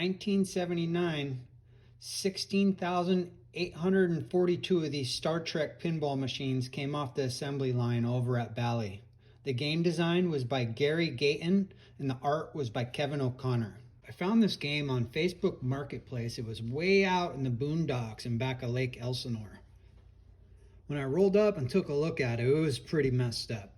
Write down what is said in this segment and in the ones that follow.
1979, 16,842 of these Star Trek pinball machines came off the assembly line over at Bally. The game design was by Gagne and the art was by Kevin O'Connor. I found this game on Facebook Marketplace. It was way out in the boondocks in back of Lake Elsinore. When I rolled up and took a look at it, it was pretty messed up.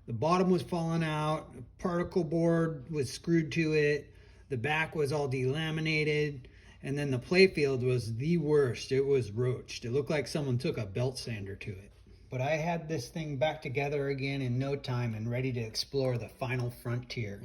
The bottom was falling out, a particle board was screwed to it, the back was all delaminated, and then the playfield was the worst. It was roached. It looked like someone took a belt sander to it. But I had this thing back together again in no time and ready to explore the final frontier.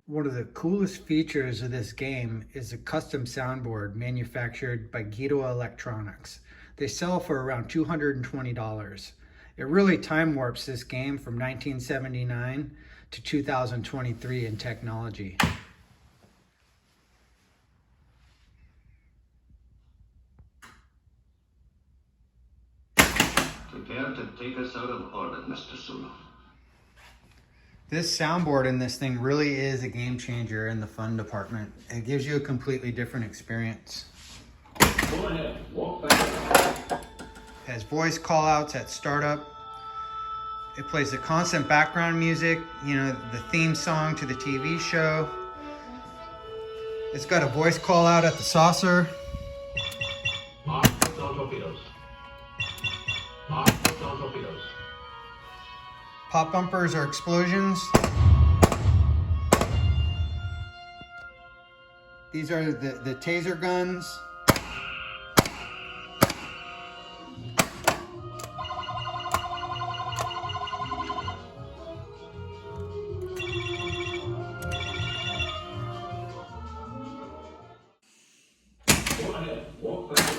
One of the coolest features of this game is a custom soundboard manufactured by Gagne Electronics. They sell for around $220. It really time warps this game from 1979 to 2023 in technology. Prepare to take us out of orbit, Mr. Sulu. This soundboard in this thing really is a game changer in the fun department. It gives you a completely different experience. Go ahead, walk back. It has voice call outs at startup. It plays the constant background music, you know, the theme song to the TV show. It's got a voice call out at the saucer. Mark down torpedoes. Mark down torpedoes. Pop bumpers are explosions. These are the taser guns. Go ahead, walk back.